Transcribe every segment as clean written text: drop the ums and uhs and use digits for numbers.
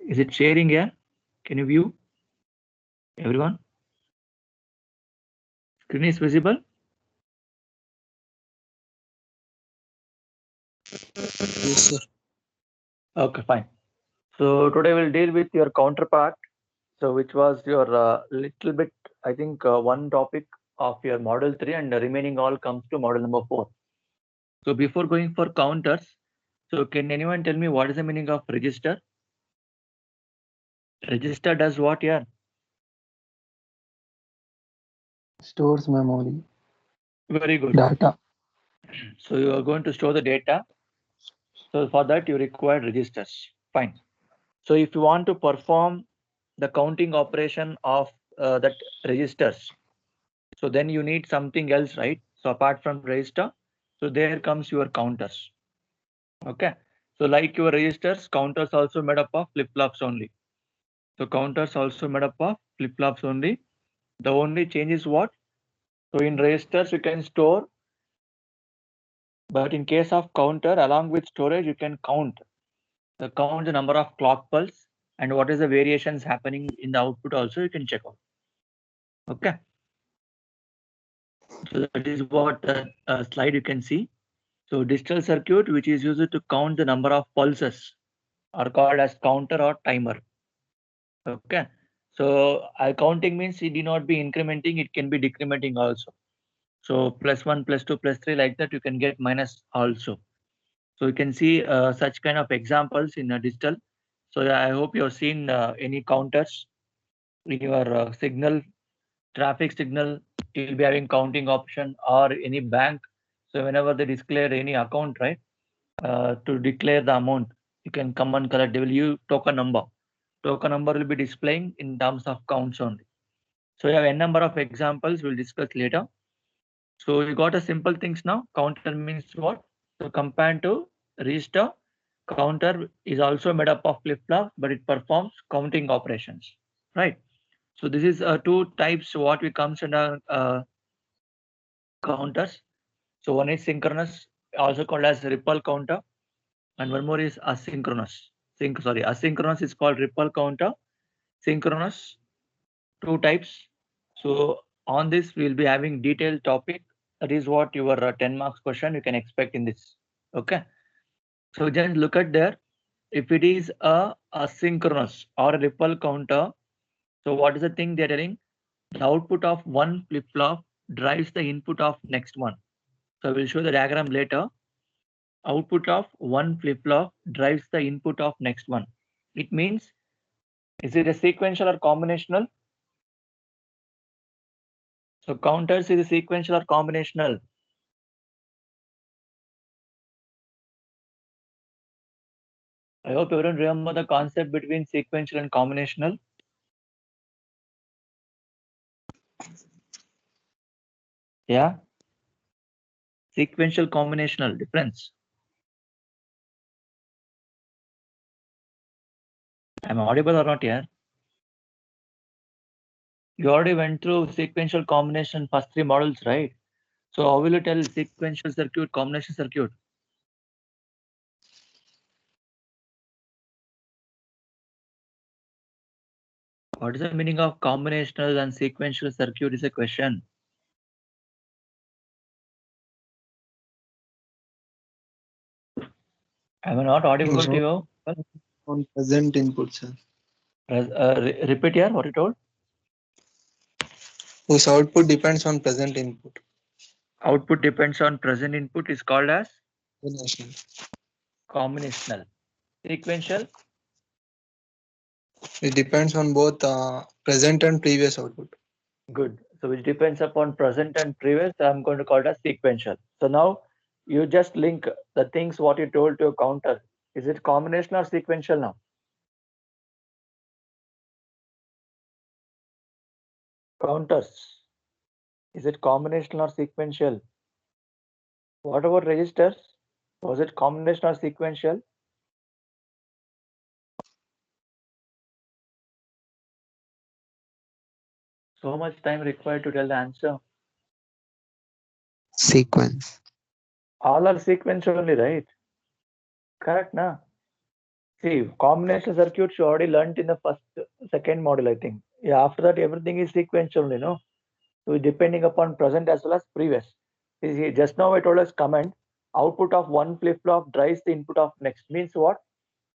Is it sharing here? Can you view? Everyone? Screen is visible? Yes, sir. Okay, fine. So today we'll deal with your counterpart. So which was your little bit, I think, one topic of your model 3, and the remaining all comes to model number 4. So before going for counters, so can anyone tell me what is the meaning of register? Register does what here? Stores memory Very good. data. So you are going to store the data. So for that you require registers. Fine. So if you want to perform the counting operation of that registers, so then you need something else, right? So apart from register, so there comes your counters. Okay. So like your registers, counters also made up of flip-flops only. So counters also made up of flip-flops only. The only change is what? So in registers you can store, but in case of counter, along with storage, you can count the number of clock pulse and what is the variations happening in the output also you can check out. Okay. So that is what slide you can see. So digital circuit which is used to count the number of pulses are called as counter or timer. Okay. So counting means it need not be incrementing, it can be decrementing also. So +1, +2, +3 like that you can get minus also. So you can see such kind of examples in digital. So I hope you have seen any counters in your signal, traffic signal. You'll be having counting option, or any bank. So whenever they declare any account, right, to declare the amount, you can come and collect. They will use token number. Token number will be displaying in terms of counts only. So you have a number of examples we'll discuss later. So you got a simple things now. Counter means what? So compared to register, counter is also made up of flip-flop, but it performs counting operations, right? So this is two types what we comes under counters. So one is synchronous, also called as ripple counter, and one more is asynchronous. Asynchronous is called ripple counter. Synchronous, two types. So on this we'll be having detailed topic. That is what your 10 marks question you can expect in this. Okay. So just look at there. If it is a asynchronous or a ripple counter, so what is the thing they're telling? The output of one flip-flop drives the input of next one. So I will show the diagram later. Output of one flip-flop drives the input of next one. It means, is it a sequential or combinational? So counters is a sequential or combinational? I hope everyone remember the concept between sequential and combinational. Yeah. Sequential combinational difference. I'm audible or not here? You already went through sequential combination first 3 models, right? So how will you tell sequential circuit, combination circuit? What is the meaning of combinational and sequential circuit is a question. Am I not audible to you? On present input, sir. Repeat here what you told. Whose output depends on present input. Output depends on present input is called as Combinational. combinational. Sequential, It depends on both present and previous output. good. So which depends upon present and previous, I'm going to call it as sequential. So now you just link the things what you told to a counter. Is it combinational or sequential now? Counters. Is it combinational or sequential? What about registers? Was it combinational or sequential? So much time required to tell the answer. Sequence. All are sequential only, right? Correct, na? See, combination circuits you already learnt in the second module, I think. Yeah, after that, everything is sequential, So depending upon present as well as previous. See, just now I told us comment, output of one flip-flop drives the input of next. Means what?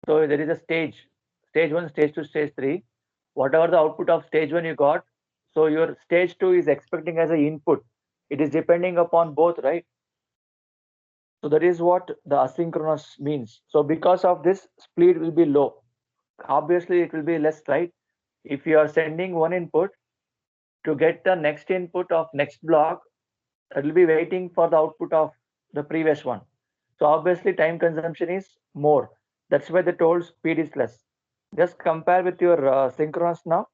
So there is a stage 1, stage 2, stage 3. Whatever the output of stage 1 you got, so your stage 2 is expecting as an input. It is depending upon both, right? So that is what the asynchronous means. So because of this, speed will be low. Obviously, it will be less, right? If you are sending one input to get the next input of next block, it will be waiting for the output of the previous one. So obviously, time consumption is more. That's why the told speed is less. Just compare with your synchronous now.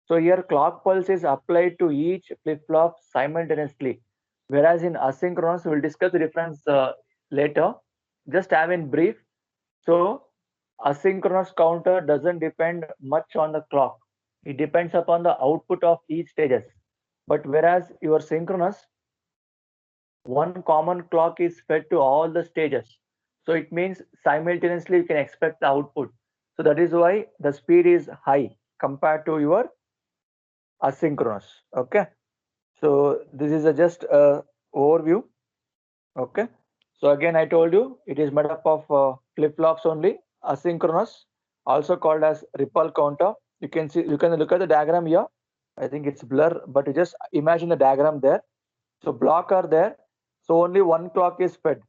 So here clock pulse is applied to each flip-flop simultaneously. Whereas in asynchronous, we'll discuss the difference later. Just have in brief. So asynchronous counter doesn't depend much on the clock. It depends upon the output of each stages. But whereas your synchronous, one common clock is fed to all the stages. So it means simultaneously you can expect the output. So that is why the speed is high compared to your asynchronous. Okay. So this is just a overview. Okay. So again, I told you it is made up of flip-flops only. Asynchronous, also called as ripple counter. You can see, you can look at the diagram here. I think it's blur, but you just imagine the diagram there. So block are there. So only one clock is fed.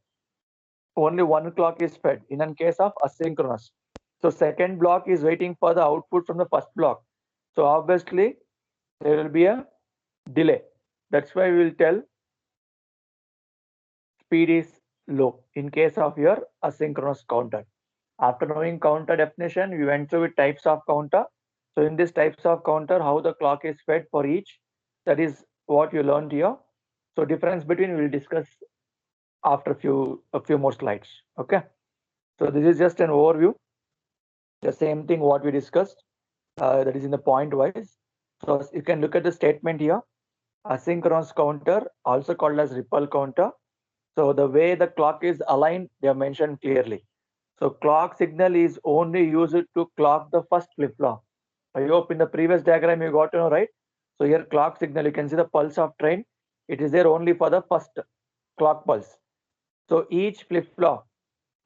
Only one clock is fed in case of asynchronous. So second block is waiting for the output from the first block. So obviously there will be a delay. That's why we will tell speed is low in case of your asynchronous counter. After knowing counter definition, we went through with types of counter. So in this types of counter, how the clock is fed for each, that is what you learned here. So difference between we will discuss after a few more slides. Okay. So this is just an overview. The same thing what we discussed, that is in the point wise. So you can look at the statement here. Asynchronous counter, also called as ripple counter. So the way the clock is aligned, they are mentioned clearly. So clock signal is only used to clock the first flip-flop. I hope in the previous diagram you got to know, right? So here clock signal, you can see the pulse of train. It is there only for the first clock pulse. So each flip-flop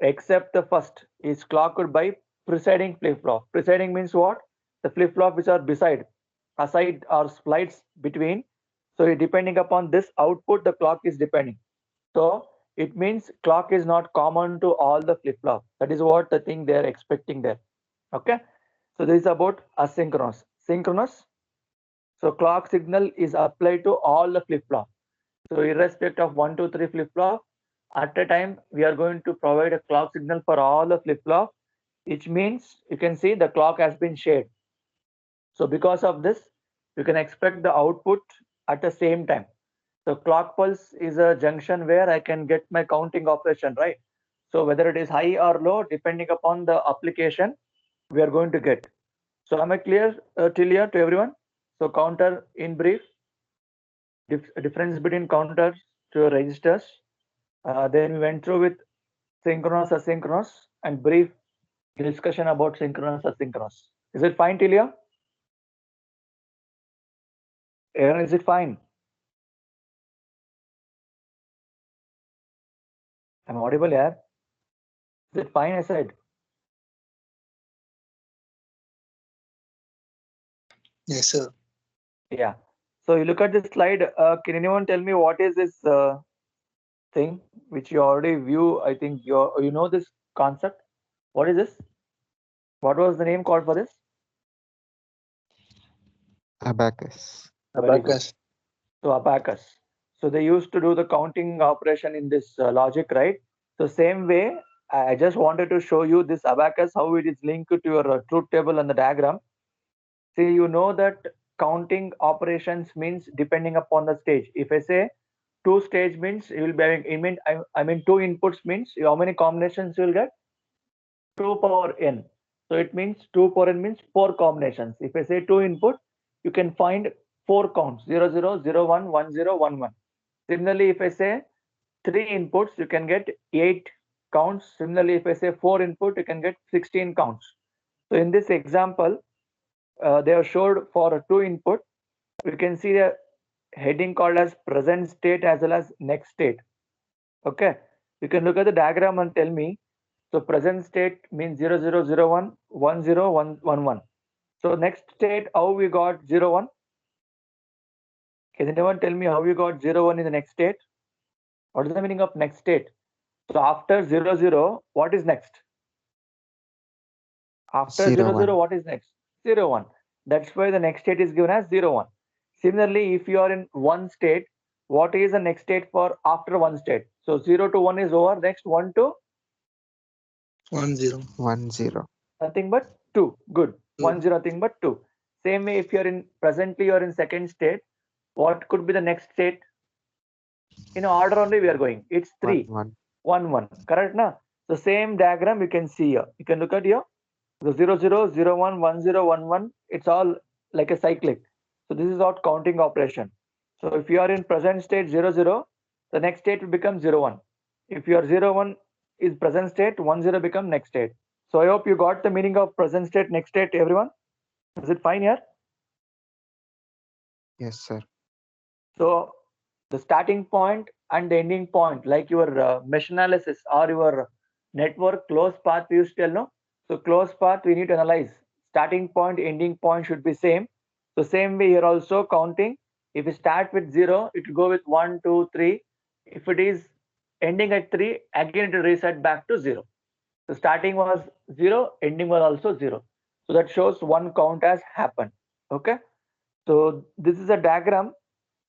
except the first is clocked by preceding flip-flop. Preceding means what? The flip-flop which are beside, aside or slides between. So depending upon this output, the clock is depending. So it means clock is not common to all the flip-flop. That is what the thing they are expecting there. Okay. So this is about asynchronous. Synchronous. So clock signal is applied to all the flip-flop. So irrespective of 1, 2, 3 flip-flop, at a time we are going to provide a clock signal for all the flip-flop, which means you can see the clock has been shared. So because of this, you can expect the output at the same time. So clock pulse is a junction where I can get my counting operation, right? So whether it is high or low, depending upon the application, we are going to get. So am I clear till here to everyone? So counter in brief, difference between counters to registers. Then we went through with synchronous, asynchronous, and brief discussion about synchronous, asynchronous. Is it fine till here? Aaron, is it fine? I'm audible, yeah. Is it fine? I said. Yes, sir. Yeah. So you look at this slide. Can anyone tell me what is this thing which you already view? I think you know this concept. What is this? What was the name called for this? Abacus. Very good. Abacus. So abacus. So they used to do the counting operation in this logic, right? So same way, I just wanted to show you this abacus, how it is linked to your truth table and the diagram. See, you know that counting operations means depending upon the stage. If I say two stage means you will be having, I mean two inputs means how many combinations you will get? 2 power n. So it means 2 power n means 4 combinations. If I say 2 input, you can find 4 counts 0, 0, 0, 1, 1, 0, 1, 1. Similarly, if I say 3 inputs, you can get 8 counts. Similarly, if I say 4 input, you can get 16 counts. So in this example, they have showed for 2 input, we can see a heading called as present state as well as next state. Okay, you can look at the diagram and tell me. So present state means 0, 0, 0, 1, 1, 0, 1, 1, 1. So next state, how we got 0, 1? Can anyone tell me how we got 0, 1 in the next state? What is the meaning of next state? So after 0, 0, what is next? After 0, 0, 0, 1. what is next? 0, 1. That's why the next state is given as 0, 1. Similarly, if you are in one state, what is the next state for after one state? So 0 to 1 is over. Next 1 to 1 0. 1, 0. nothing but 2. Good. Two. 1 0 nothing but 2. Same way, if you're in presently you're in second state, what could be the next state? In order only we are going. It's 3. 1, 1 1. 1. Correct na? The same diagram you can see here. You can look at here. The 0 0 0 1 1 0 1 1. It's all like a cyclic. So this is not counting operation. So if you are in present state 0 0, the next state will become 0 1. If your 0 1 is present state, 1 0 become next state. So I hope you got the meaning of present state, next state, everyone. Is it fine here? Yes, sir. So the starting point and the ending point, like your mesh analysis or your network closed path, we used to tell, no? So closed path, we need to analyze. Starting point, ending point should be same. So same way here also counting. If you start with 0, it will go with 1, 2, 3. If it is ending at 3, again it will reset back to 0. So starting was 0, ending was also 0. So that shows one count has happened. Okay. So this is a diagram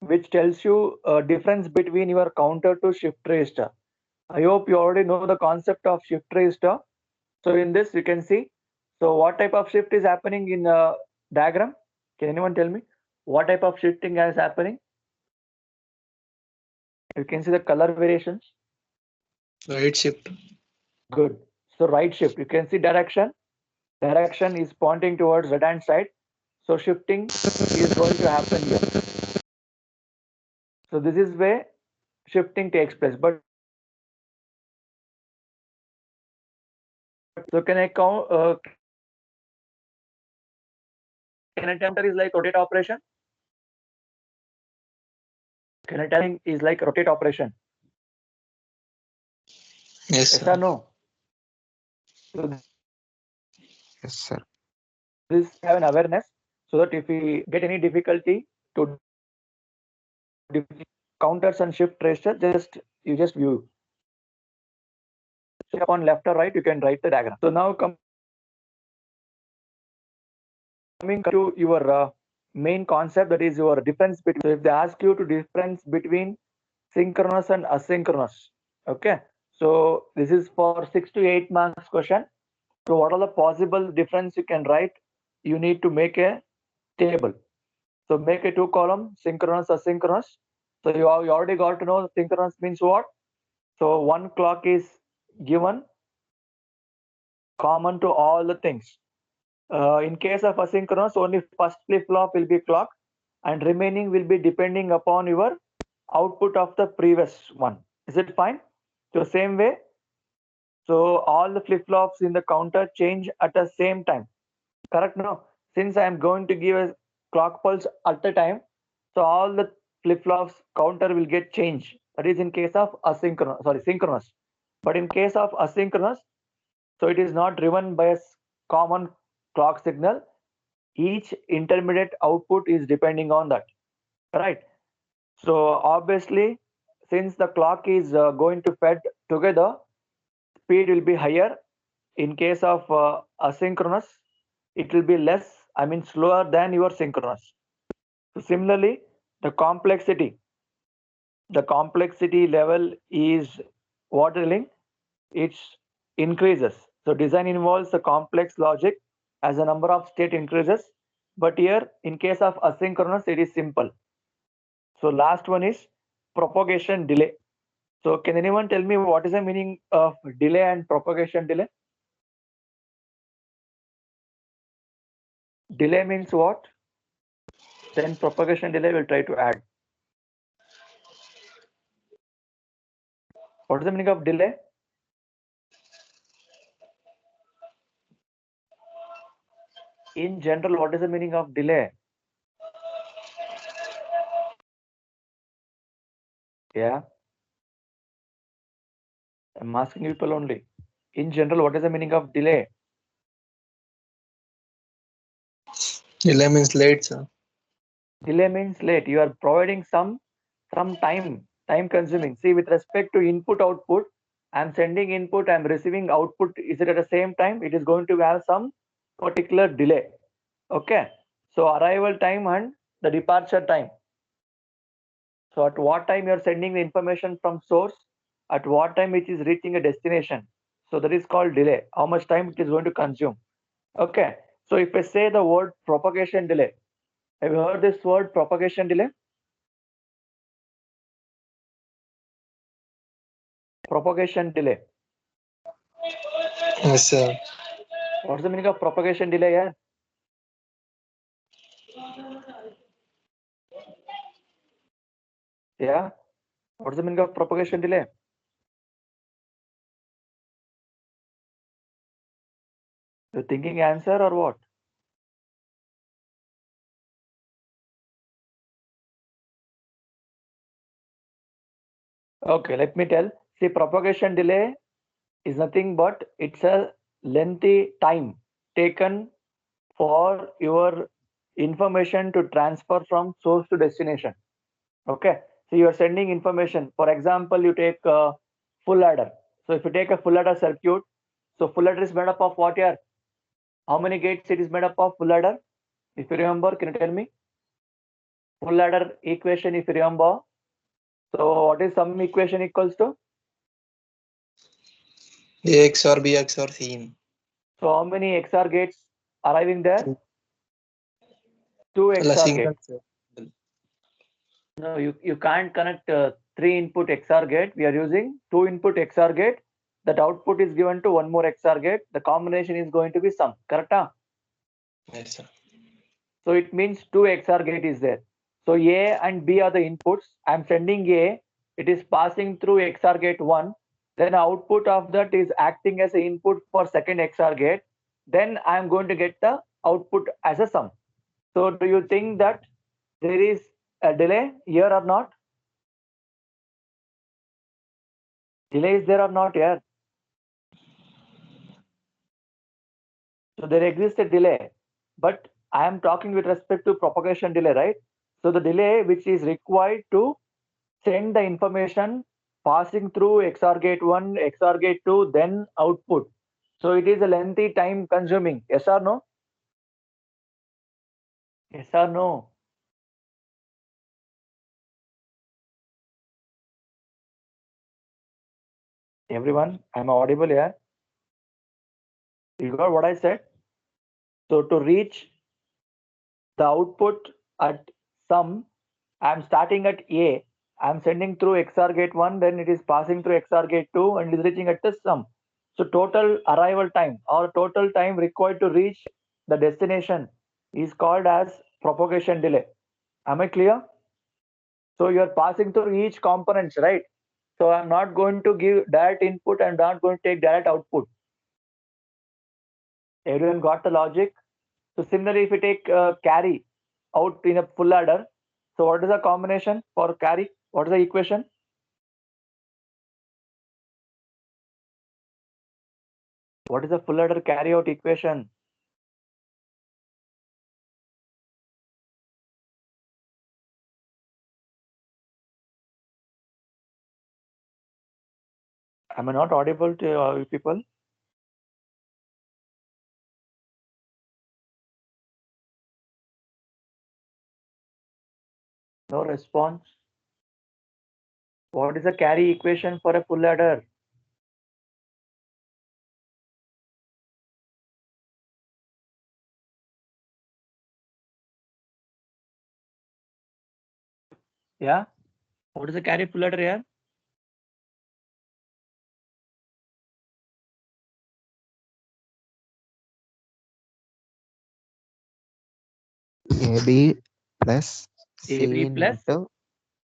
which tells you a difference between your counter to shift register. I hope you already know the concept of shift register. So in this you can see, so what type of shift is happening in a diagram? Can anyone tell me what type of shifting is happening? You can see the color variations. Right shift. Good. So right shift, you can see direction. Direction is pointing towards right hand side. So shifting is going to happen here. So this is where shifting takes place. But so can I count? Can I tell is like rotate operation? Can I tell is like rotate operation? Yes, Yes sir. or no? So Yes, sir. this have an awareness so that if we get any difficulty to counters and shift register, you just view. So upon left or right, you can write the diagram. So now coming to your main concept, that is your difference between. So if they ask you to difference between synchronous and asynchronous, okay. So this is for 6 to 8 marks question. So what are the possible difference you can write? You need to make a table. So make a 2 column synchronous, asynchronous. So you already got to know synchronous means what. So one clock is given common to all the things. In case of asynchronous, only first flip-flop will be clocked and remaining will be depending upon your output of the previous one. Is it fine? So same way. So all the flip-flops in the counter change at the same time. Correct? No. Since I am going to give a clock pulse at the time, so all the flip-flops counter will get changed. That is in case of asynchronous, sorry, synchronous. But in case of asynchronous, so it is not driven by a common clock signal. Each intermediate output is depending on that, right? So obviously, since the clock is going to fed together, speed will be higher. In case of asynchronous, it will be less, I mean slower than your synchronous. So similarly, the complexity level is what telling? It increases. So design involves the complex logic as the number of state increases. But here, in case of asynchronous, it is simple. So last one is propagation delay. So can anyone tell me what is the meaning of delay and propagation delay? Delay means what? Then propagation delay will try to add. What is the meaning of delay? In general, what is the meaning of delay? Yeah. I'm asking people only. In general, what is the meaning of delay? Delay means late, sir. Delay means late. You are providing some time consuming. See, with respect to input output, I'm sending input, I'm receiving output. Is it at the same time? It is going to have some particular delay. Okay. So arrival time and the departure time. So at what time you are sending the information from source, at what time it is reaching a destination. So that is called delay. How much time it is going to consume. Okay. So if I say the word propagation delay, have you heard this word propagation delay? Propagation delay. Yes, sir. What's the meaning of propagation delay here? Yeah. What's the meaning of propagation delay? You're thinking answer or what? Okay, let me tell. See, propagation delay is nothing but it's a lengthy time taken for your information to transfer from source to destination. Okay, so you are sending information. For example, you take a full adder. So if you take a full adder circuit, so full adder is made up of what here? How many gates it is made up of full adder? If you remember, can you tell me? Full adder equation, if you remember. So what is sum equation equals to? AX or BX or CN. So how many XOR gates arriving there? Two. Two A XOR single, gates. sir. No, you can't connect 3-input XOR gate. We are using 2-input XOR gate. That output is given to one more XOR gate. The combination is going to be sum. Correct? Yes, sir. So it means 2 XOR gate is there. So A and B are the inputs. I'm sending A. It is passing through XOR gate 1. Then output of that is acting as an input for second XOR gate. Then I'm going to get the output as a sum. So do you think that there is a delay here or not? Delay is there or not here? So there exists a delay, but I am talking with respect to propagation delay, right? So the delay which is required to send the information passing through XOR gate 1, XOR gate 2, then output. So it is a lengthy time consuming. Yes or no? Yes or no? Everyone, I'm audible here. You got what I said? So to reach the output at sum, I'm starting at A. I'm sending through XOR gate 1, then it is passing through XOR gate 2 and is reaching at the sum. So total arrival time or total time required to reach the destination is called as propagation delay. Am I clear? So you are passing through each components, right? So I'm not going to give direct input and not going to take direct output. Everyone got the logic? So similarly, if you take carry out in a full adder, so what is the combination for carry? What is the equation? What is the full adder carry out equation? Am I not audible to you people? No response. What is the carry equation for a full adder? Yeah. What is the carry full adder here? AB plus AB C plus into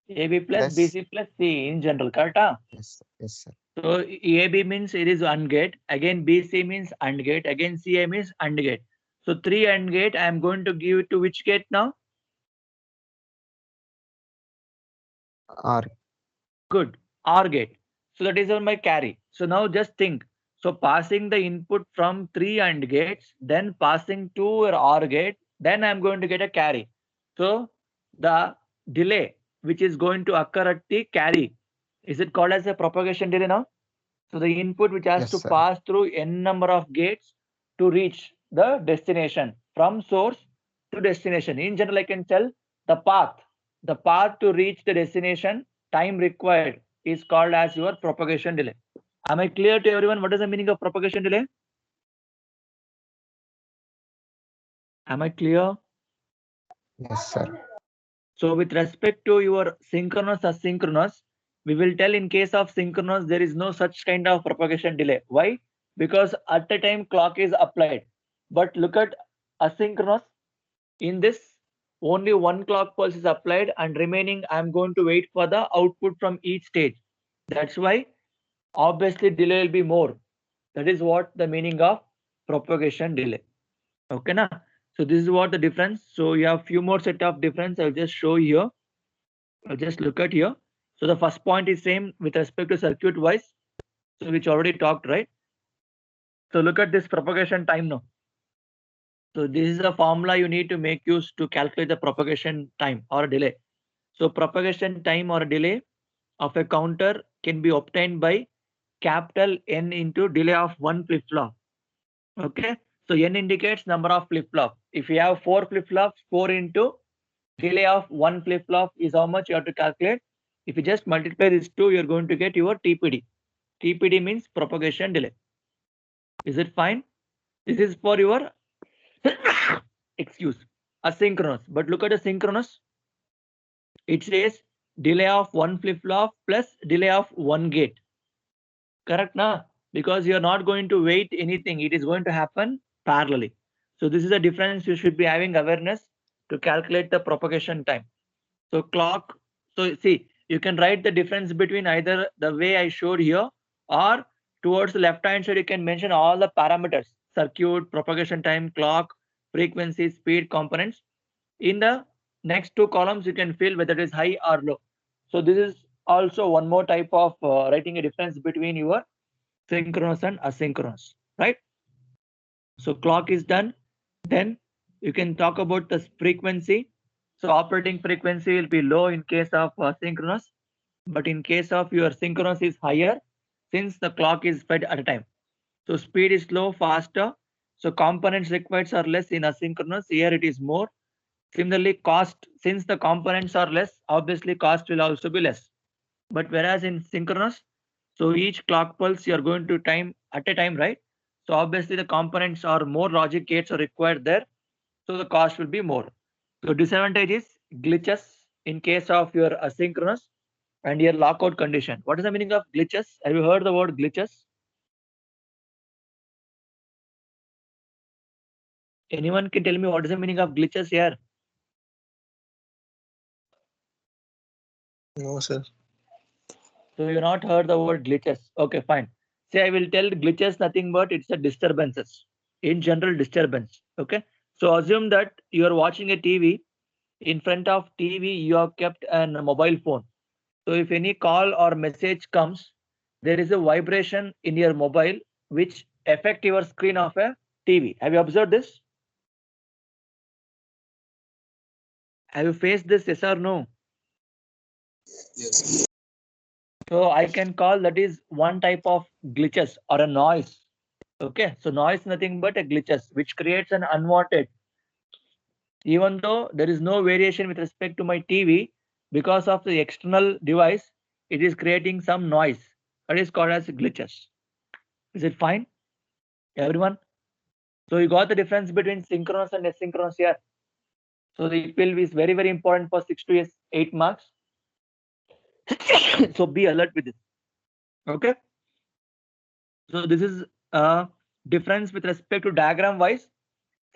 AB plus plus. BC plus C in general, correct? Yes, sir. So AB means it is AND gate. Again BC means AND gate. Again CA means AND gate. So 3 AND gate, I am going to give it to which gate now? OR. Good, OR gate. So that is on my carry. So now just think. So passing the input from 3 AND gates, then passing to your OR gate, then I'm going to get a carry. So the delay which is going to occur at the carry, is it called as a propagation delay now? So the input which has Yes, to sir. pass through n number of gates to reach the destination from source to destination. In general, I can tell the path to reach the destination, time required is called as your propagation delay. Am I clear to everyone? What is the meaning of propagation delay? Am I clear? Yes, sir. So with respect to your synchronous asynchronous, we will tell in case of synchronous, there is no such kind of propagation delay. Why? Because at the time clock is applied. But look at asynchronous. In this, only one clock pulse is applied and remaining I'm going to wait for the output from each stage. That's why obviously delay will be more. That is what the meaning of propagation delay. Okay, na? So this is what the difference. So you have few more set of difference. I'll just show here. I'll just look at here. So the first point is same with respect to circuit wise. So which already talked, right? So look at this propagation time now. So this is a formula you need to make use to calculate the propagation time or delay. So propagation time or delay of a counter can be obtained by capital N into delay of one flip-flop. Okay. So N indicates number of flip-flop. If you have 4 flip-flops, 4 into delay of one flip-flop is how much you have to calculate. If you just multiply this 2, you're going to get your TPD. TPD means propagation delay. Is it fine? This is for your excuse asynchronous. But look at the synchronous. It says delay of one flip-flop plus delay of one gate. Correct, na? Because you're not going to wait anything. It is going to happen parallelly. So this is a difference you should be having awareness to calculate the propagation time. So clock. So see, you can write the difference between either the way I showed here or towards the left hand side, you can mention all the parameters, circuit, propagation time, clock, frequency, speed, components. In the next two columns, you can fill whether it is high or low. So this is also one more type of writing a difference between your synchronous and asynchronous, right? So clock is done. Then you can talk about the frequency. So operating frequency will be low in case of synchronous, but in case of your synchronous is higher since the clock is fed at a time. So speed is low, faster. So components required are less in asynchronous. Here it is more. Similarly, cost, since the components are less, obviously cost will also be less. But whereas in synchronous, so each clock pulse you are going to time at a time, right? So obviously the components are more logic gates are required there. So the cost will be more. So disadvantage is glitches in case of your asynchronous and your lockout condition. What is the meaning of glitches? Have you heard the word glitches? Anyone can tell me what is the meaning of glitches here? No, sir. So you not heard the word glitches. Okay, fine. Say I will tell glitches nothing but it's a disturbances. In general, disturbance. Okay. So assume that you are watching a TV. In front of TV, you have kept a mobile phone. So if any call or message comes, there is a vibration in your mobile which affect your screen of a TV. Have you observed this? Have you faced this? Yes or no? Yes. So I can call that is one type of glitches or a noise. Okay, so noise nothing but a glitches which creates an unwanted. Even though there is no variation with respect to my TV, because of the external device, it is creating some noise. That is called as glitches. Is it fine, everyone? So you got the difference between synchronous and asynchronous here. So it will be very, very important for 6 to 8 marks. So be alert with this. Okay. So this is a difference with respect to diagram wise.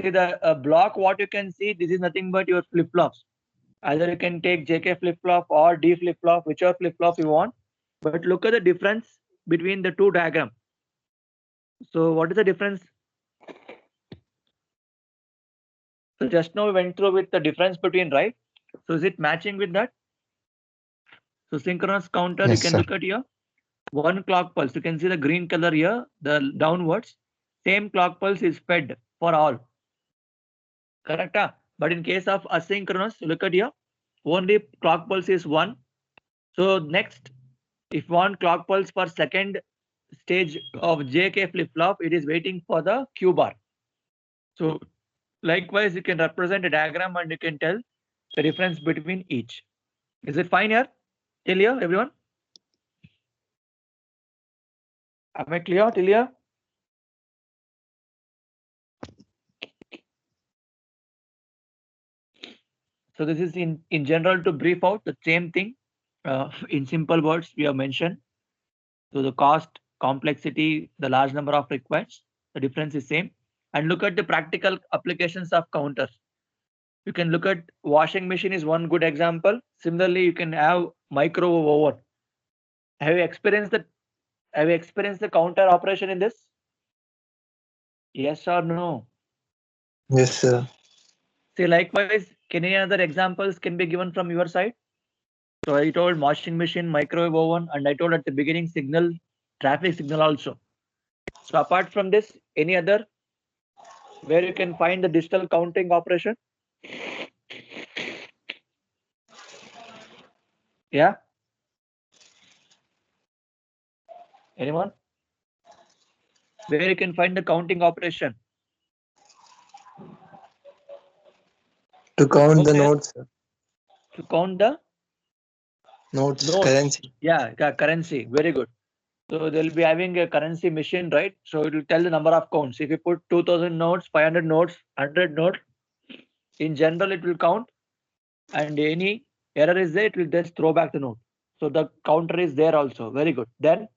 See the block, what you can see, this is nothing but your flip flops. Either you can take JK flip flop or D flip flop, whichever flip flop you want. But look at the difference between the two diagram. So what is the difference? So just now we went through with the difference between, right? So is it matching with that? So synchronous counter, you Yes, can sir. look at here. One clock pulse. You can see the green color here, the downwards. Same clock pulse is fed for all. Correct? But in case of asynchronous, look at here. Only clock pulse is one. So next, if one clock pulse per second stage of JK flip-flop, it is waiting for the Q bar. So likewise, you can represent a diagram and you can tell the difference between each. Is it fine here? Till here, everyone? Am I clear till here? So this is in general to brief out the same thing in simple words we have mentioned. So the cost, complexity, the large number of requests, the difference is same. And look at the practical applications of counters. You can look at washing machine is one good example. Similarly, you can have microwave oven. Have you experienced the counter operation in this? Yes or no? Yes, sir. See, likewise, can any other examples can be given from your side? So I told washing machine, microwave oven, and I told at the beginning signal, traffic signal also. So apart from this, any other where you can find the digital counting operation? Yeah. Anyone? Where you can find the counting operation? To count the Okay. notes, sir. To count the Notes, notes. currency. Yeah, currency. Very good. So they'll be having a currency machine, right? So it will tell the number of counts. If you put 2000 notes, 500 notes, 100 notes, in general it will count, and any error is there, it will just throw back the note. So the counter is there also. Very good. Then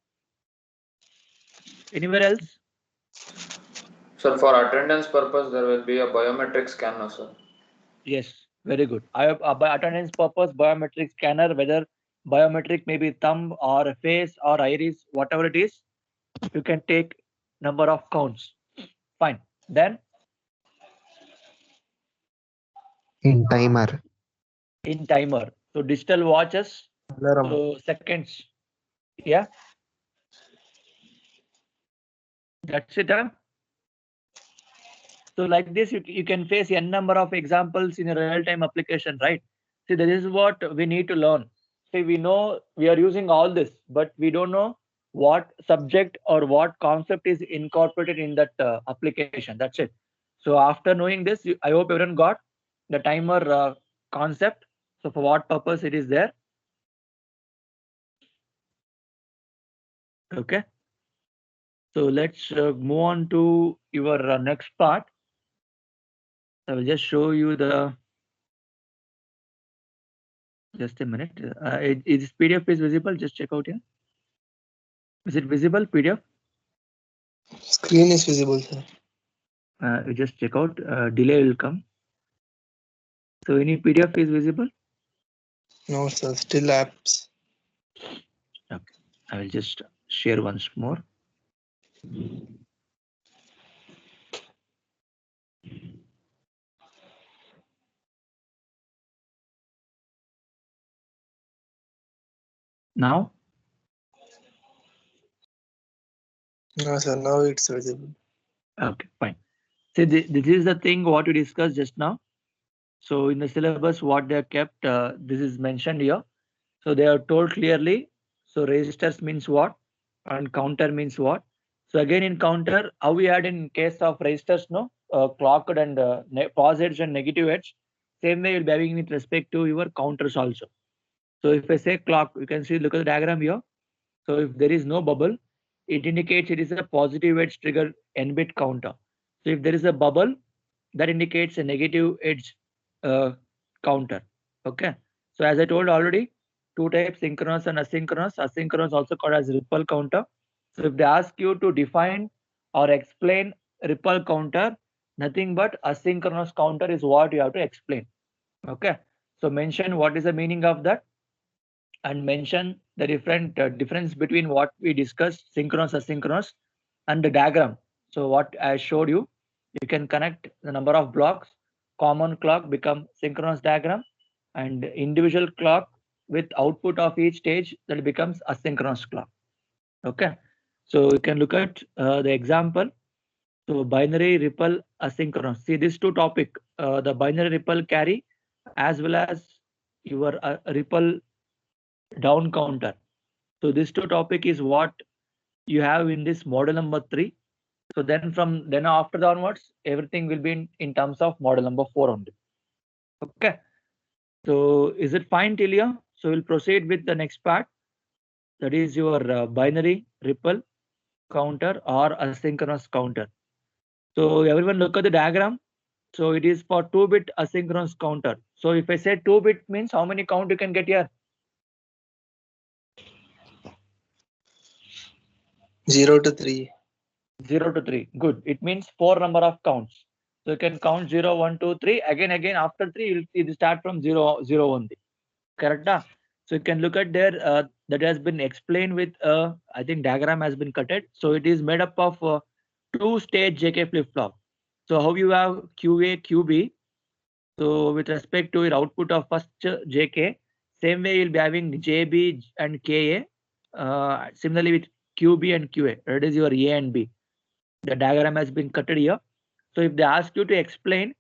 anywhere else? Sir, for attendance purpose, there will be a biometric scanner, sir. Yes, very good. I have by attendance purpose biometric scanner, whether biometric maybe thumb or a face or iris, whatever it is, you can take number of counts. Fine. Then In timer. in timer. So digital watches, Alarm. so seconds. Yeah. That's it. Huh? So like this, you can face n number of examples in a real-time application, right? See, this is what we need to learn. See, we know we are using all this, but we don't know what subject or what concept is incorporated in that application. That's it. So after knowing this, I hope everyone got the timer concept. So for what purpose it is there. Okay. So let's move on to your next part. I will just show you the. Just a minute. Is PDF is visible? Just check out here. Is it visible PDF? Screen is visible, sir. You just check out. Delay will come. So any PDF is visible? No, sir. Still apps. Okay. I will just share once more. Now, No, sir. Now it's visible. okay, fine. See, this is the thing what we discussed just now. So in the syllabus, what they have kept, this is mentioned here. So they are told clearly. So registers means what, and counter means what. So again in counter, how we had in case of registers, no, clocked and positive edge and negative edge. Same way you'll be having with respect to your counters also. So if I say clock, you can see, look at the diagram here. So if there is no bubble, it indicates it is a positive edge trigger n-bit counter. So if there is a bubble, that indicates a negative edge counter. Okay. So as I told already, two types, synchronous and asynchronous. Asynchronous also called as ripple counter. So if they ask you to define or explain ripple counter, nothing but asynchronous counter is what you have to explain. Okay. So mention what is the meaning of that, and mention the difference between what we discussed, synchronous, asynchronous, and the diagram. So what I showed you, you can connect the number of blocks common clock become synchronous diagram, and individual clock with output of each stage that becomes asynchronous clock. Okay, so you can look at the example. So binary ripple asynchronous. See these two topic, the binary ripple carry as well as your ripple down counter. So this two topic is what you have in this model number 3. So then from then after the onwards, everything will be in terms of model number 4 only. Okay. So is it fine till here? So we'll proceed with the next part. That is your binary ripple counter or asynchronous counter. So everyone look at the diagram. So it is for 2-bit asynchronous counter. So if I say 2-bit means how many count you can get here? 0 to 3. 0 to 3. Good. It means 4 number of counts. So you can count 0, 1, 2, 3. Again after 3, you'll start from 0, 0 only. Correct? So you can look at there that has been explained with I think diagram has been cutted. So it is made up of 2-stage JK flip-flop. So how you have QA, QB. So with respect to your output of first JK, same way you'll be having JB and KA. Similarly with QB and QA, that is your A and B. The diagram has been cutted here. So if they ask you to explain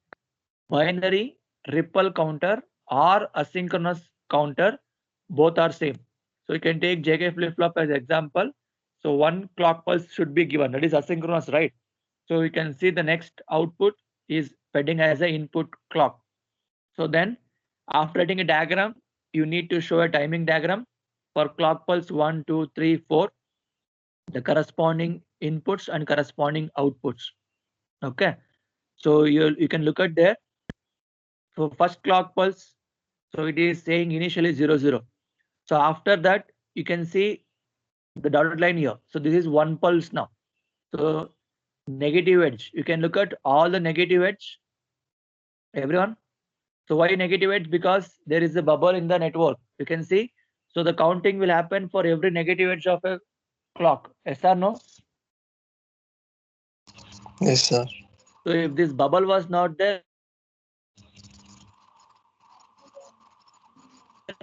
binary ripple counter or asynchronous counter, both are same. So you can take JK flip-flop as example. So one clock pulse should be given, that is asynchronous, right? So you can see the next output is fetching as an input clock. So then after writing a diagram, you need to show a timing diagram for clock pulse 1, 2, 3, 4, the corresponding inputs and corresponding outputs. Okay, so you can look at there. So first clock pulse, so it is saying initially 0, 0. So after that, you can see the dotted line here. So this is one pulse now. So negative edge, you can look at all the negative edge, everyone. So why negative edge? Because there is a bubble in the network. You can see. So the counting will happen for every negative edge of a clock. Yes or no? Yes, sir. So if this bubble was not there,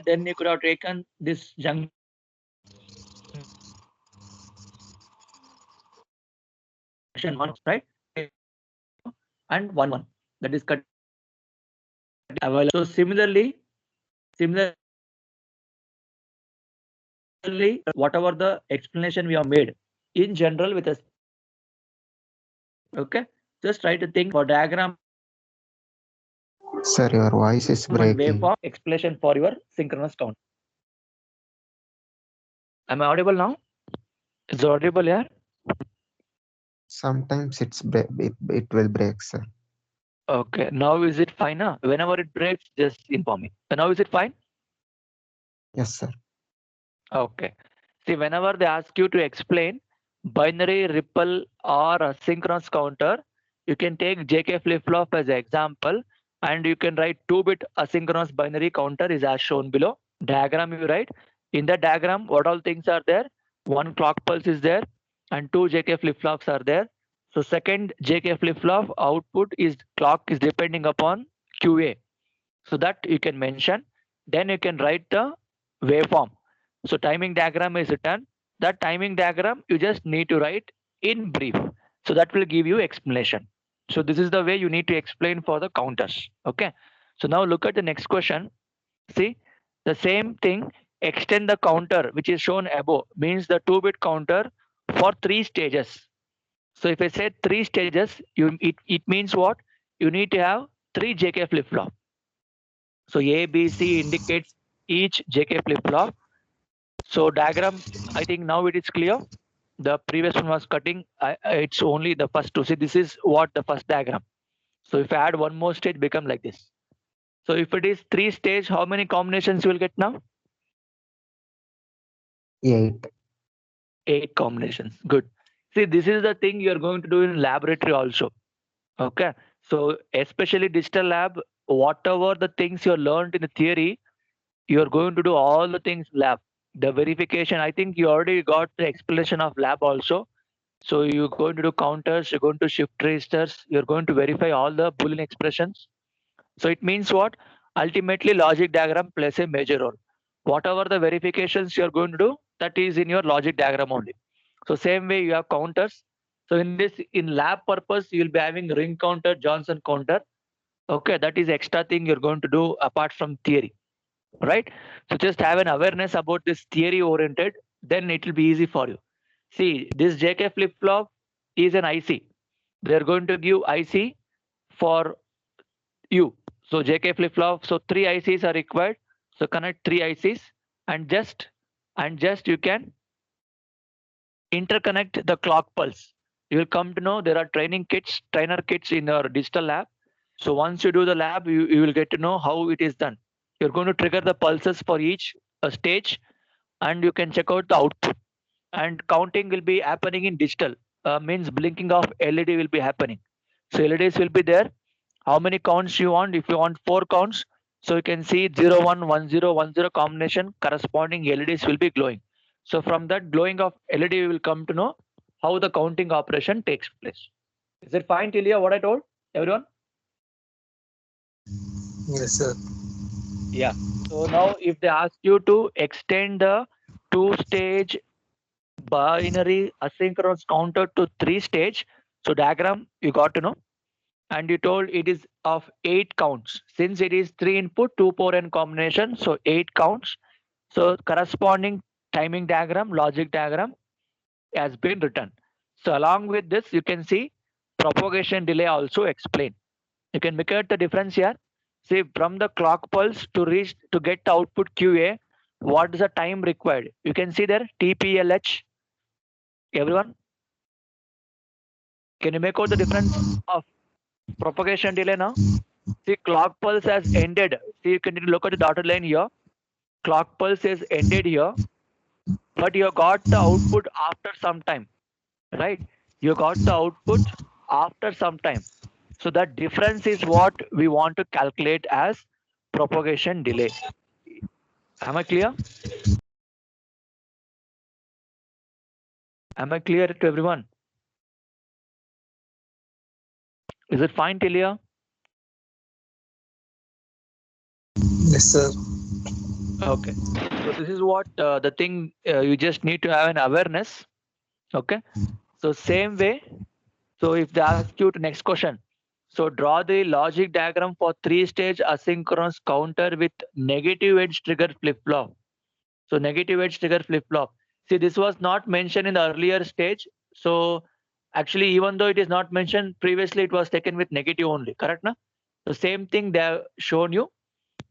then you could have taken this junction one, right? And 1, 1. That is cut available. So similarly, whatever the explanation we have made in general with us. Okay, just try to think for diagram Sir, your voice is and breaking. waveform explanation for your synchronous count. Am I audible now? Is it audible here? Sometimes it will break, sir. Okay, now is it fine? Whenever it breaks, just inform me. So now is it fine? Yes, sir. Okay. See, whenever they ask you to explain binary ripple or asynchronous counter, you can take JK flip-flop as an example, and you can write 2-bit asynchronous binary counter is as shown below. Diagram you write. In the diagram, what all things are there? One clock pulse is there, and 2 JK flip-flops are there. So second JK flip-flop output is clock is depending upon QA. So that you can mention. Then you can write the waveform. So timing diagram is written. That timing diagram you just need to write in brief. So that will give you explanation. So this is the way you need to explain for the counters. Okay. So now look at the next question. See the same thing. Extend the counter which is shown above means the 2-bit counter for 3 stages. So if I say 3 stages, it means what? You need to have 3 JK flip-flop. So A, B, C indicates each JK flip-flop. So diagram, I think now it is clear. The previous one was cutting. It's only the first two. See, this is what the first diagram. So if I add one more stage, become like this. So if it is 3 stage, how many combinations you will get now? 8. 8 combinations. Good. See, this is the thing you're going to do in laboratory also. Okay. So especially digital lab, whatever the things you learned in the theory, you're going to do all the things lab. The verification, I think you already got the explanation of lab also. So you're going to do counters, you're going to shift registers, you're going to verify all the Boolean expressions. So it means what? Ultimately, logic diagram plays a major role. Whatever the verifications you're going to do, that is in your logic diagram only. So same way you have counters. So in this, in lab purpose, you'll be having ring counter, Johnson counter. Okay, that is extra thing you're going to do apart from theory, right? So just have an awareness about this theory oriented, then it will be easy for you. See, this JK flip flop is an IC. They're going to give IC for you. So JK flip flop. So 3 ICs are required. So connect 3 ICs and just you can interconnect the clock pulse. You will come to know there are trainer kits in your digital lab. So once you do the lab, you will get to know how it is done. You're going to trigger the pulses for each stage, and you can check out the output. And counting will be happening in digital. Means blinking of LED will be happening. So LEDs will be there. How many counts you want? If you want 4 counts, so you can see 0, 1, 1, 0, 1, 0 combination corresponding LEDs will be glowing. So from that glowing of LED, we will come to know how the counting operation takes place. Is it fine till here what I told everyone? Yes, sir. Yeah. So now if they ask you to extend the 2-stage binary asynchronous counter to 3-stage, so diagram you got to know. And you told it is of 8 counts. Since it is 3 input, 2 power n combination, so 8 counts. So corresponding timing diagram, logic diagram has been written. So along with this, you can see propagation delay also explained. You can make out the difference here. See, from the clock pulse to get the output QA, what is the time required? You can see there TPLH. Everyone, can you make out the difference of propagation delay now? See, clock pulse has ended. See, you can look at the dotted line here. Clock pulse is ended here, but you got the output after some time, right? You got the output after some time. So that difference is what we want to calculate as propagation delay. Am I clear? Am I clear to everyone? Is it fine till here? Yes, sir. Okay. So this is what the thing you just need to have an awareness. Okay. So same way. So if they ask you to next question, so draw the logic diagram for 3-stage asynchronous counter with negative edge trigger flip flop. So negative edge trigger flip flop. See, this was not mentioned in the earlier stage. So actually, even though it is not mentioned previously, it was taken with negative only. Correct, na? The same thing they have shown you.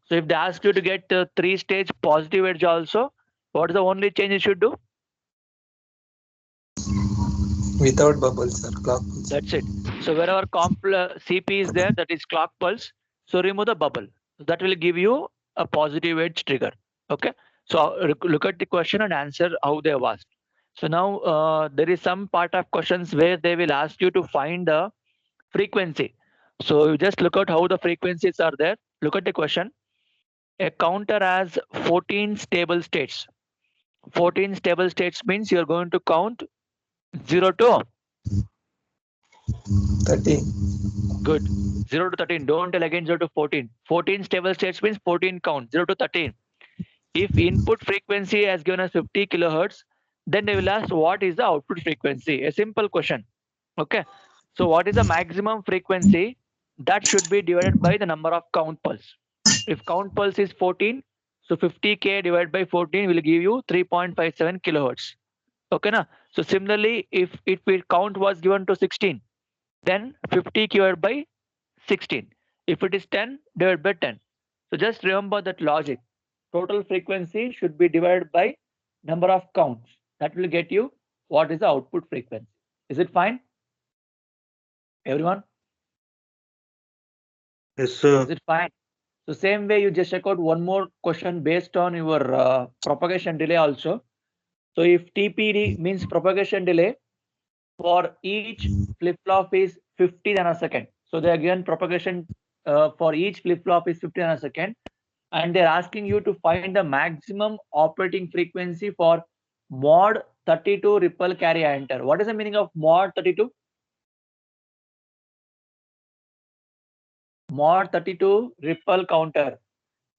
So if they ask you to get 3-stage positive edge also, what is the only change you should do? Without bubbles, sir. Clock pulse. That's it. So wherever CP is there, that is clock pulse. So remove the bubble. That will give you a positive edge trigger. Okay. So look at the question and answer how they have asked. So now there is some part of questions where they will ask you to find the frequency. So you just look at how the frequencies are there. Look at the question. A counter has 14 stable states. 14 stable states means you're going to count 0 to 13. good. 0 to 13. Don't tell again 0 to 14. 14 stable states means 14 count. 0 to 13. If input frequency has given us 50 kilohertz, then they will ask what is the output frequency. A simple question. Okay. So what is the maximum frequency? That should be divided by the number of count pulse. If count pulse is 14, so 50k divided by 14 will give you 3.57 kilohertz. Okay, na? So similarly, if count was given to 16, then 50 divided by 16. If it is 10, divided by 10. So just remember that logic. Total frequency should be divided by number of counts. That will get you what is the output frequency. Is it fine? Everyone? Yes, sir. Is it fine? So same way you just check out one more question based on your propagation delay also. So if TPD means propagation delay, for each flip-flop is 50 nanosecond. So they are given propagation for each flip-flop is 50 nanosecond. And they're asking you to find the maximum operating frequency for mod 32 ripple carry enter. What is the meaning of mod 32? mod 32 ripple counter.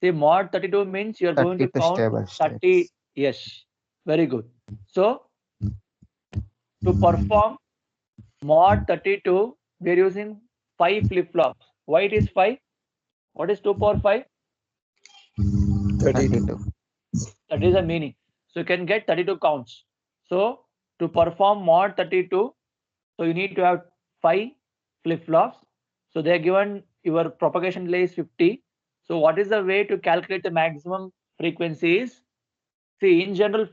See, mod 32 means you're going to 32 count stable 30. states. Yes, very good. So to perform mod 32, we're using 5 flip-flops. Why it is 5? What is 2 power 5? 32. That is the meaning. So you can get 32 counts. So to perform mod 32, so you need to have 5 flip-flops. So they are given your propagation delay is 50. So what is the way to calculate the maximum frequency is? See, in general,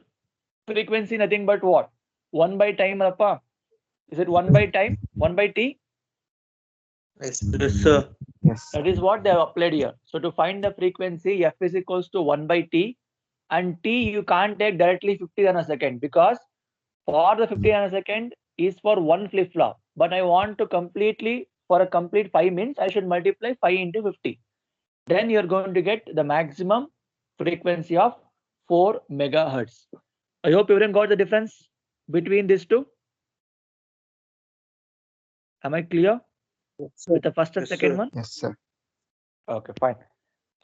frequency nothing but what? 1 by time, Appa. Is it 1 by time? 1 by t? Yes. Yes, sir. Yes. That is what they have applied here. So to find the frequency, f is equals to 1 by t, and t you can't take directly 50 nanosecond because for the 50 nanosecond is for one flip flop. But I want to completely for a complete 5 minutes, I should multiply 5 into 50. Then you're going to get the maximum frequency of 4 megahertz. I hope everyone got the difference between these two. Am I clear with the first and Yes, second sir. one? Yes, sir. Okay, fine.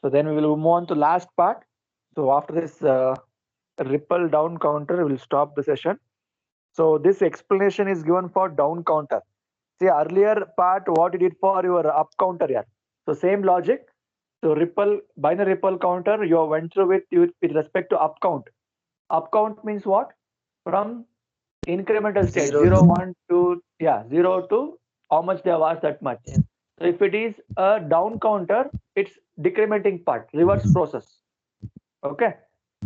So then we will move on to last part. So after this ripple down counter, we will stop the session. So this explanation is given for down counter. See earlier part what you did for your up counter here. So same logic. So ripple binary ripple counter you went through with respect to up count. Up count means what? From incremental state 0 0, to 1, 2, yeah, 0 to how much they have asked that much. Yeah. So if it is a down counter, it's decrementing part, reverse process. Okay.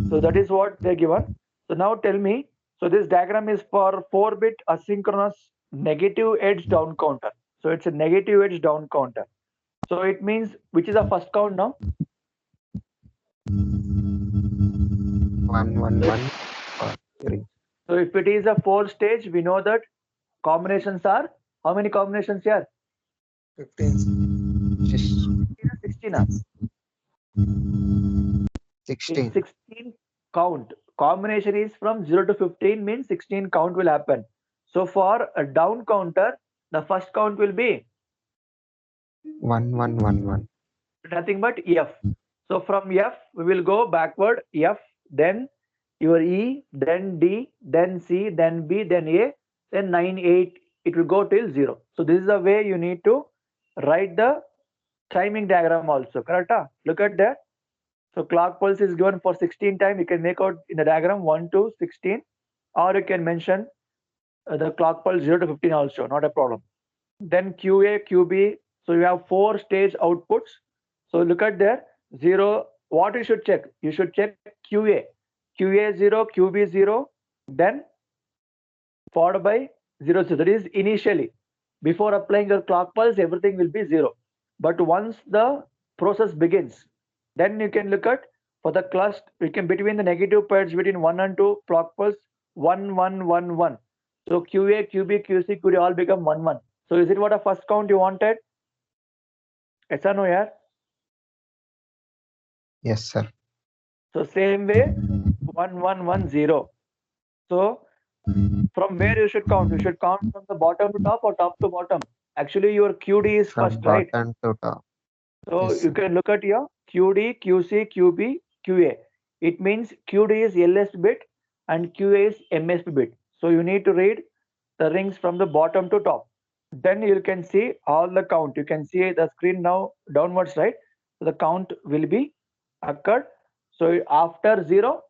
So that is what they're given. So now tell me, so this diagram is for 4-bit asynchronous negative edge down counter. So it's a negative edge down counter. So it means which is the first count now? 1, 1, 1, 3. So if it is a 4-stage, we know that combinations are how many combinations here? 15. 16. 16. It's 16 count. Combination is from 0 to 15 means 16 count will happen. So for a down counter, the first count will be 1, 1, 1, 1. nothing but F. So from F, we will go backward F, then your E, then D, then C, then B, then A, then 9, 8, it will go till 0. So this is the way you need to write the timing diagram also, correct? Look at that. So clock pulse is given for 16 time. You can make out in the diagram 1 to 16, or you can mention the clock pulse 0 to 15 also, not a problem. Then QA, QB. So you have 4 stage outputs. So look at there 0. What you should check? You should check QA. QA 0, QB 0, then followed by 0. So that is initially. Before applying your clock pulse, everything will be 0. But once the process begins, then you can look at for the cluster, we can between the negative pairs between 1 and 2 clock pulse 1, 1, 1, 1. So QA, QB, QC, QD all become 1, 1. So is it what a first count you wanted? Yes or no, yeah? Yes, sir. So same way 1, 1, 1, 0. So from where you should count? You should count from the bottom to top or top to bottom. Actually, your QD is From first, right? bottom to top. So Yes, you sir. can look at your QD, QC, QB, QA. It means QD is LSB bit and QA is MSB bit. So you need to read the rings from the bottom to top. Then you can see all the count. You can see the screen now downwards, right? So the count will be occurred. So after 0,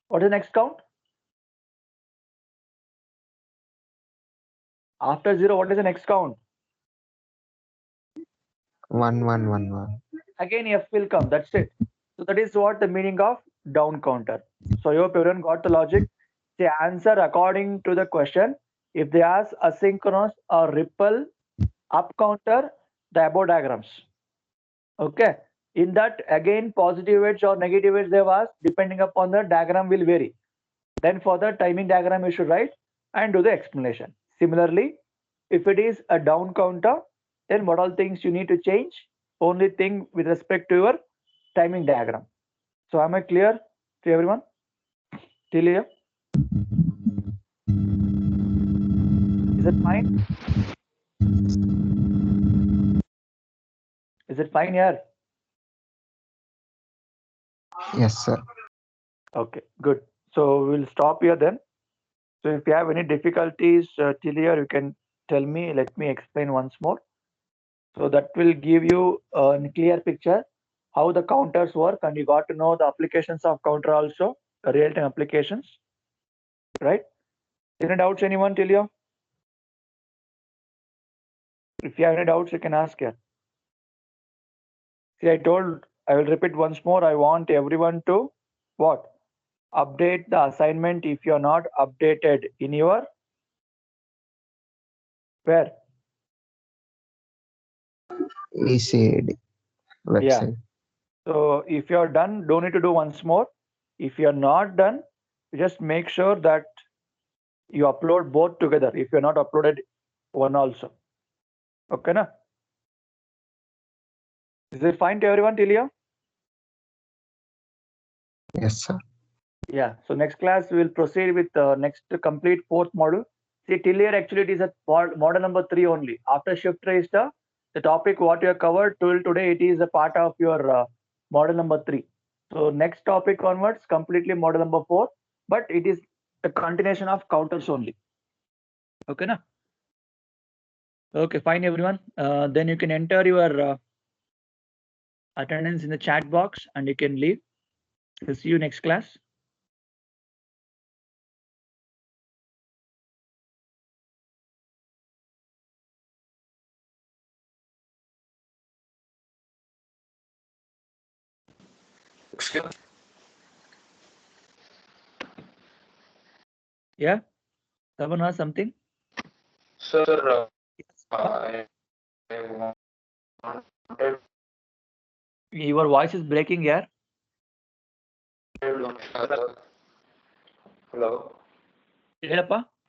what is the next count? After 0, what is the next count? 1, 1, 1, 1. Again F will come. That's it. So that is what the meaning of down counter. So I hope everyone got the logic. They answer according to the question. If they ask asynchronous or ripple up counter, the above diagrams. Okay. In that again positive edge or negative edge they have asked, depending upon the diagram will vary. Then for the timing diagram you should write and do the explanation. Similarly, if it is a down counter, then what all things you need to change? Only thing with respect to your timing diagram. So am I clear to everyone? Till here? Is it fine? Is Is it fine here? Yes, sir. Okay, good. So we'll stop here then. So if you have any difficulties till here, you can tell me. Let me explain once more. So that will give you a clear picture how the counters work, and you got to know the applications of counter also, the real-time applications, right? Any doubts, anyone till here? If you have any doubts, you can ask here. See, I will repeat once more. I want everyone to what? Update the assignment if you're not updated in your where? ECAD website. So if you're done, don't need to do once more. If you're not done, just make sure that you upload both together if you're not uploaded one also. Okay, na? Is it fine to everyone till here? Yes, sir. Yeah. So next class we will proceed with next complete fourth module. See, till here actually it is a model number 3 only. After shift register, the topic what you have covered till today, it is a part of your model number 3. So next topic onwards, completely model number 4, but it is a continuation of counters only. Okay, na? Okay, fine, everyone. Then you can enter your attendance in the chat box and you can leave. We'll see you next class. Yeah, someone has something? Sir, I wanted Your voice is breaking here. hello. Helappa?